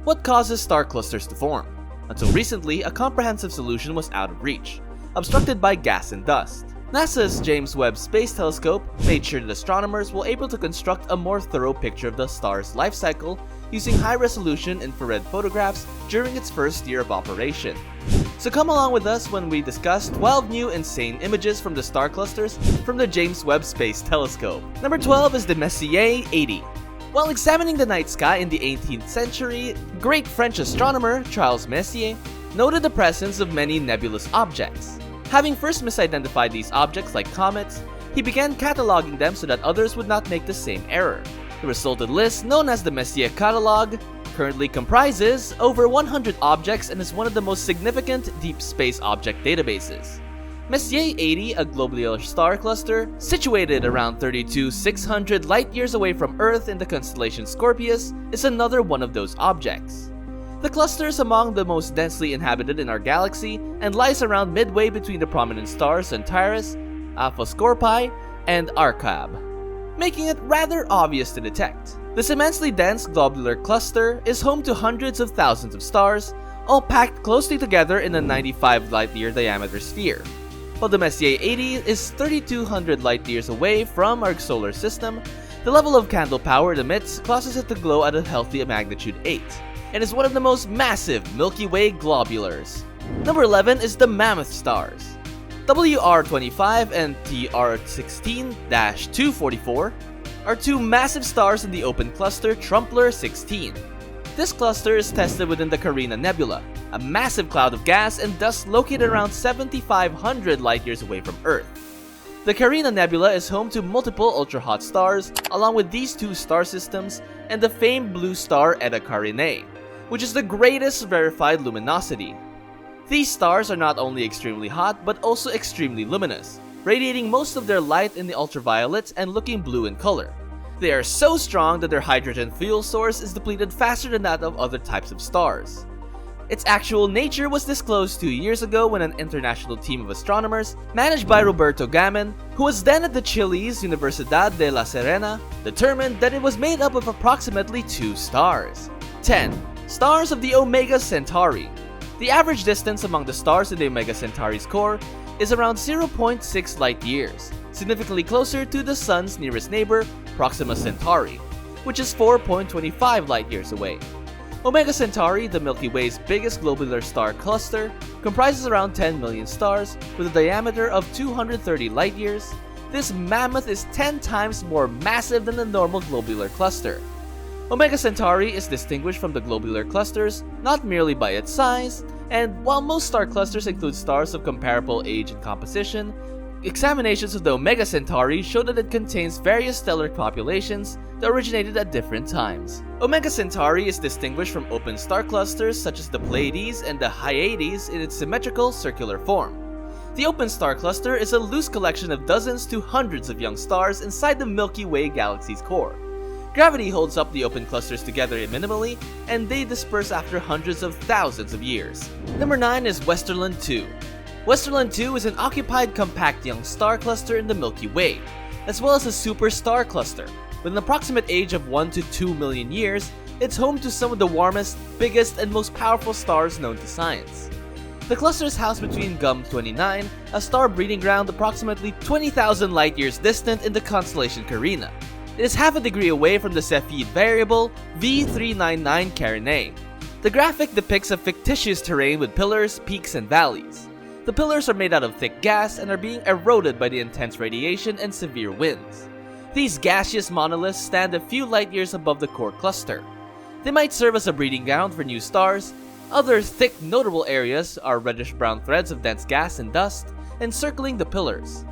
What causes star clusters to form? Until recently, a comprehensive solution was out of reach, obstructed by gas and dust. NASA's James Webb Space Telescope made sure that astronomers were able to construct a more thorough picture of the star's life cycle using high-resolution infrared photographs during its first year of operation. So come along with us when we discuss 12 new insane images from the star clusters from the James Webb Space Telescope. Number 12 is the Messier 80. While examining the night sky in the 18th century, great French astronomer Charles Messier noted the presence of many nebulous objects. Having first misidentified these objects like comets, he began cataloging them so that others would not make the same error. The resultant list, known as the Messier Catalog, currently comprises over 100 objects and is one of the most significant deep space object databases. Messier 80, a globular star cluster, situated around 32,600 light-years away from Earth in the constellation Scorpius, is another one of those objects. The cluster is among the most densely inhabited in our galaxy and lies around midway between the prominent stars Centaurus, Alpha Scorpii, and Arcab, making it rather obvious to detect. This immensely dense globular cluster is home to hundreds of thousands of stars, all packed closely together in a 95 light-year diameter sphere. While the Messier 80 is 3,200 light-years away from our solar system, the level of candle power it emits causes it to glow at a healthy magnitude 8, and is one of the most massive Milky Way globulars. Number 11 is the Mammoth Stars. WR25 and TR16-244 are two massive stars in the open cluster Trumpler 16. This cluster is tested within the Carina Nebula, a massive cloud of gas and dust located around 7,500 light-years away from Earth. The Carina Nebula is home to multiple ultra-hot stars, along with these two star systems and the famed blue star Eta Carinae, which is the greatest verified luminosity. These stars are not only extremely hot, but also extremely luminous, radiating most of their light in the ultraviolets and looking blue in color. They are so strong that their hydrogen fuel source is depleted faster than that of other types of stars. Its actual nature was disclosed 2 years ago when an international team of astronomers, managed by Roberto Gammon, who was then at the Chile's Universidad de La Serena, determined that it was made up of approximately 2 stars. 10. Stars of the Omega Centauri. The average distance among the stars in the Omega Centauri's core is around 0.6 light-years, significantly closer to the Sun's nearest neighbor, Proxima Centauri, which is 4.25 light-years away. Omega Centauri, the Milky Way's biggest globular star cluster, comprises around 10 million stars with a diameter of 230 light-years. This mammoth is 10 times more massive than the normal globular cluster. Omega Centauri is distinguished from the globular clusters not merely by its size, and while most star clusters include stars of comparable age and composition, examinations of the Omega Centauri show that it contains various stellar populations that originated at different times. Omega Centauri is distinguished from open star clusters such as the Pleiades and the Hyades in its symmetrical circular form. The open star cluster is a loose collection of dozens to hundreds of young stars inside the Milky Way galaxy's core. Gravity holds up the open clusters together minimally, and they disperse after hundreds of thousands of years. Number 9 is Westerland 2. Westerland 2 is an occupied compact young star cluster in the Milky Way, as well as a super star cluster. With an approximate age of 1 to 2 million years, it's home to some of the warmest, biggest, and most powerful stars known to science. The cluster is housed between GUM-29, a star breeding ground approximately 20,000 light-years distant in the constellation Carina. It is half a degree away from the Cepheid variable V399 Carinae. The graphic depicts a fictitious terrain with pillars, peaks, and valleys. The pillars are made out of thick gas and are being eroded by the intense radiation and severe winds. These gaseous monoliths stand a few light-years above the core cluster. They might serve as a breeding ground for new stars. Other thick, notable areas are reddish-brown threads of dense gas and dust encircling the pillars.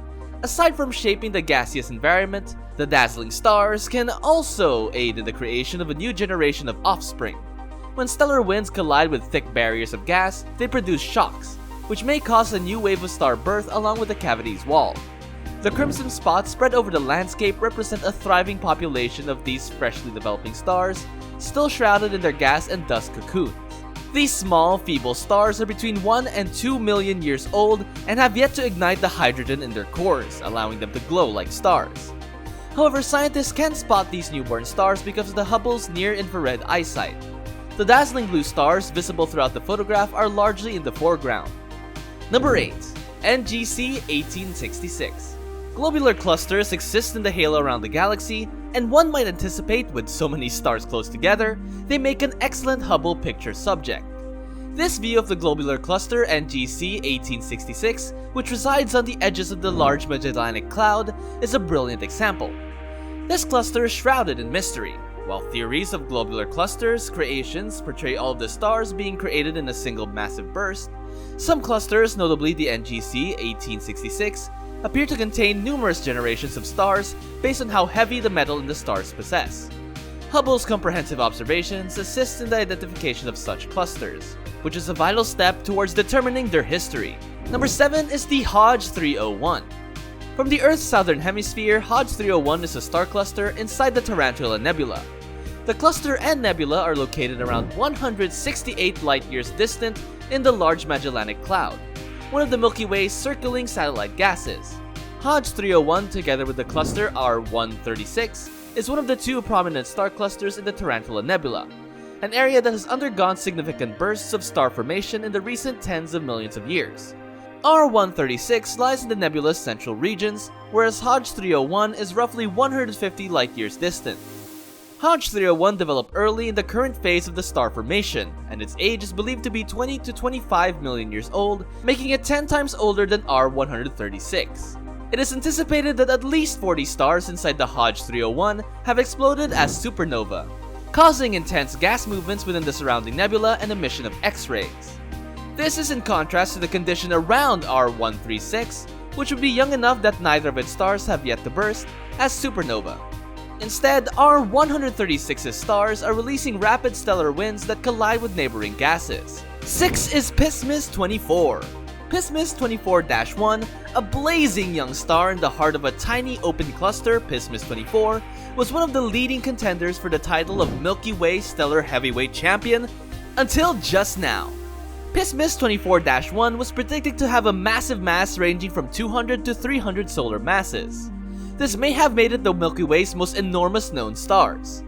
Aside from shaping the gaseous environment, the dazzling stars can also aid in the creation of a new generation of offspring. When stellar winds collide with thick barriers of gas, they produce shocks, which may cause a new wave of star birth along with the cavity's wall. The crimson spots spread over the landscape represent a thriving population of these freshly developing stars, still shrouded in their gas and dust cocoons. These small, feeble stars are between 1 and 2 million years old and have yet to ignite the hydrogen in their cores, allowing them to glow like stars. However, scientists can spot these newborn stars because of the Hubble's near-infrared eyesight. The dazzling blue stars visible throughout the photograph are largely in the foreground. Number 8. NGC 1866. Globular clusters exist in the halo around the galaxy, and one might anticipate with so many stars close together, they make an excellent Hubble picture subject. This view of the globular cluster NGC 1866, which resides on the edges of the Large Magellanic Cloud, is a brilliant example. This cluster is shrouded in mystery. While theories of globular clusters creations portray all of the stars being created in a single massive burst, some clusters, notably the NGC 1866, appear to contain numerous generations of stars based on how heavy the metal in the stars possess. Hubble's comprehensive observations assist in the identification of such clusters, which is a vital step towards determining their history. Number 7 is the Hodge 301. From the Earth's southern hemisphere, Hodge 301 is a star cluster inside the Tarantula Nebula. The cluster and nebula are located around 168 light-years distant in the Large Magellanic Cloud, one of the Milky Way's circling satellite gases. Hodge 301, together with the cluster R136, is one of the two prominent star clusters in the Tarantula Nebula, an area that has undergone significant bursts of star formation in the recent tens of millions of years. R136 lies in the nebula's central regions, whereas Hodge 301 is roughly 150 light-years distant. Hodge 301 developed early in the current phase of the star formation, and its age is believed to be 20 to 25 million years old, making it 10 times older than R136. It is anticipated that at least 40 stars inside the Hodge 301 have exploded as supernova, causing intense gas movements within the surrounding nebula and emission of X-rays. This is in contrast to the condition around R136, which would be young enough that neither of its stars have yet to burst as supernova. Instead, R136's stars are releasing rapid stellar winds that collide with neighboring gases. 6 is Pismis 24. Pismis 24-1, a blazing young star in the heart of a tiny open cluster, Pismis 24, was one of the leading contenders for the title of Milky Way Stellar Heavyweight Champion until just now. Pismis 24-1 was predicted to have a massive mass ranging from 200 to 300 solar masses. This may have made it the Milky Way's most enormous known stars.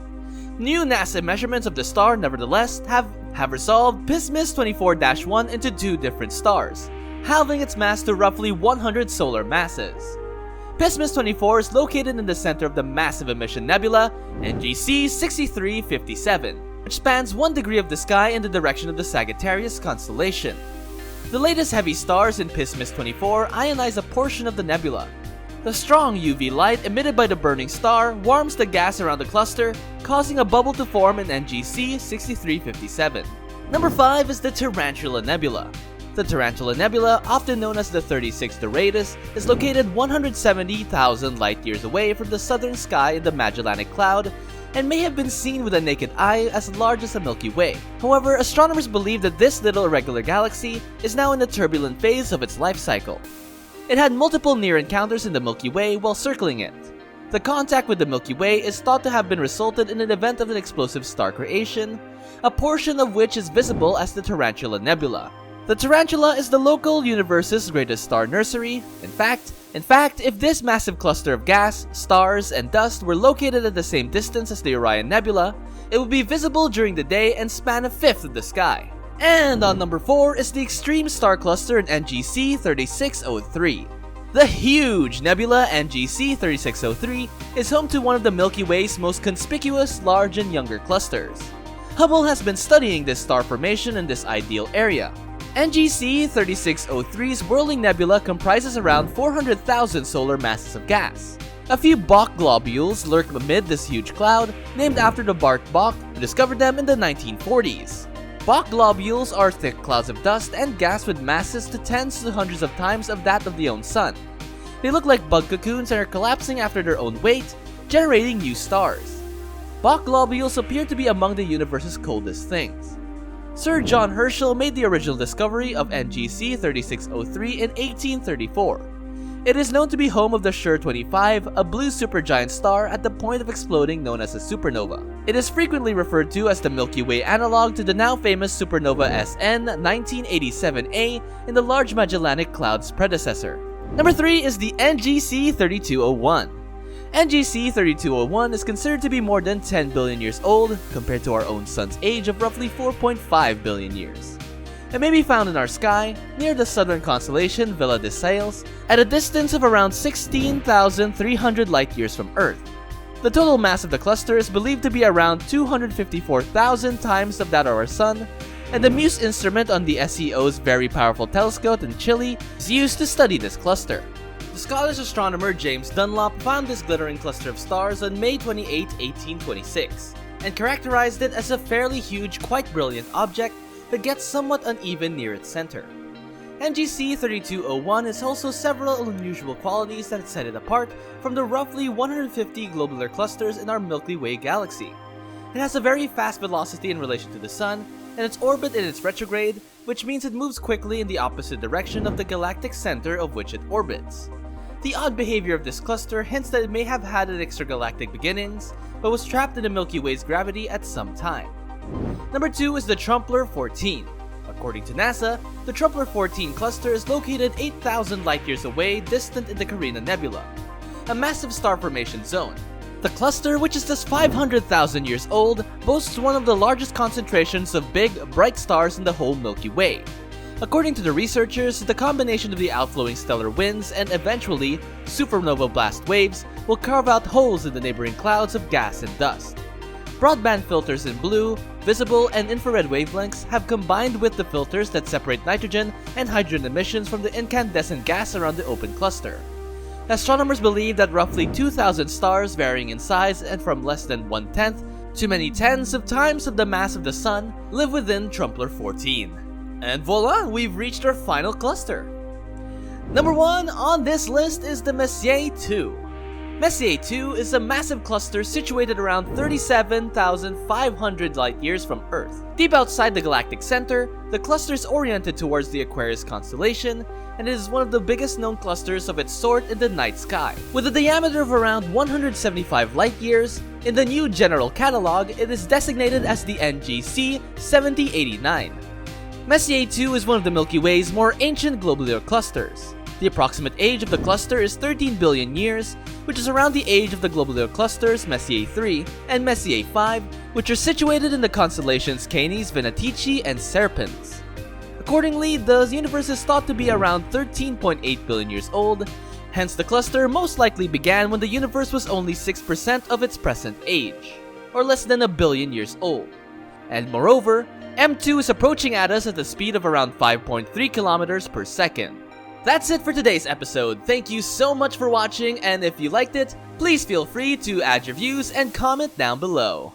New NASA measurements of the star, nevertheless, have resolved Pismis 24-1 into two different stars, halving its mass to roughly 100 solar masses. Pismis 24 is located in the center of the massive emission nebula, NGC 6357, which spans 1 degree of the sky in the direction of the Sagittarius constellation. The latest heavy stars in Pismis 24 ionize a portion of the nebula. The strong UV light emitted by the burning star warms the gas around the cluster, causing a bubble to form in NGC 6357. Number 5 is the Tarantula Nebula. The Tarantula Nebula, often known as the 36 Doradus, is located 170,000 light-years away from the southern sky in the Magellanic Cloud and may have been seen with a naked eye as large as the Milky Way. However, astronomers believe that this little irregular galaxy is now in a turbulent phase of its life cycle. It had multiple near encounters in the Milky Way while circling it. The contact with the Milky Way is thought to have been resulted in an event of an explosive star creation, a portion of which is visible as the Tarantula Nebula. The Tarantula is the local universe's greatest star nursery. In fact, if this massive cluster of gas, stars, and dust were located at the same distance as the Orion Nebula, it would be visible during the day and span a fifth of the sky. And on number 4 is the extreme star cluster in NGC 3603. The huge nebula NGC 3603 is home to one of the Milky Way's most conspicuous large and younger clusters. Hubble has been studying this star formation in this ideal area. NGC 3603's whirling nebula comprises around 400,000 solar masses of gas. A few Bok globules lurk amid this huge cloud, named after the Bart Bok, who discovered them in the 1940s. Bok globules are thick clouds of dust and gas with masses to tens to hundreds of times of that of the own sun. They look like bug cocoons and are collapsing after their own weight, generating new stars. Bok globules appear to be among the universe's coldest things. Sir John Herschel made the original discovery of NGC 3603 in 1834. It is known to be home of the Sure 25, a blue supergiant star at the point of exploding known as a supernova. It is frequently referred to as the Milky Way analog to the now famous supernova SN 1987A in the Large Magellanic Cloud's predecessor. Number 3 is the NGC 3201. NGC 3201 is considered to be more than 10 billion years old compared to our own sun's age of roughly 4.5 billion years. It may be found in our sky near the southern constellation Vela de Sales at a distance of around 16,300 light-years from Earth. The total mass of the cluster is believed to be around 254,000 times of that of our Sun, and the MUSE instrument on the SEO's very powerful telescope in Chile is used to study this cluster. The Scottish astronomer James Dunlop found this glittering cluster of stars on May 28, 1826, and characterized it as a fairly huge, quite brilliant object that gets somewhat uneven near its center. NGC 3201 has also several unusual qualities that set it apart from the roughly 150 globular clusters in our Milky Way galaxy. It has a very fast velocity in relation to the Sun, and its orbit in its retrograde, which means it moves quickly in the opposite direction of the galactic center of which it orbits. The odd behavior of this cluster hints that it may have had an extragalactic beginnings, but was trapped in the Milky Way's gravity at some time. Number 2 is the Trumpler 14. According to NASA, the Trumpler 14 cluster is located 8,000 light-years away distant in the Carina Nebula, a massive star formation zone. The cluster, which is just 500,000 years old, boasts one of the largest concentrations of big, bright stars in the whole Milky Way. According to the researchers, the combination of the outflowing stellar winds and eventually supernova blast waves will carve out holes in the neighboring clouds of gas and dust. Broadband filters in blue, visible, and infrared wavelengths have combined with the filters that separate nitrogen and hydrogen emissions from the incandescent gas around the open cluster. Astronomers believe that roughly 2,000 stars varying in size and from less than 1/10 to many tens of times of the mass of the Sun live within Trumpler 14. And voila, we've reached our final cluster. Number 1 on this list is the Messier 2. Messier 2 is a massive cluster situated around 37,500 light-years from Earth. Deep outside the galactic center, the cluster is oriented towards the Aquarius constellation, and it is one of the biggest known clusters of its sort in the night sky. With a diameter of around 175 light-years, in the new General Catalog, it is designated as the NGC 7089. Messier 2 is one of the Milky Way's more ancient globular clusters. The approximate age of the cluster is 13 billion years, which is around the age of the globular clusters Messier 3 and Messier 5, which are situated in the constellations Canes, Venatici, and Serpens. Accordingly, the universe is thought to be around 13.8 billion years old, hence the cluster most likely began when the universe was only 6% of its present age, or less than a billion years old. And moreover, M2 is approaching at us at the speed of around 5.3 kilometers per second. That's it for today's episode. Thank you so much for watching, and if you liked it, please feel free to add your views and comment down below.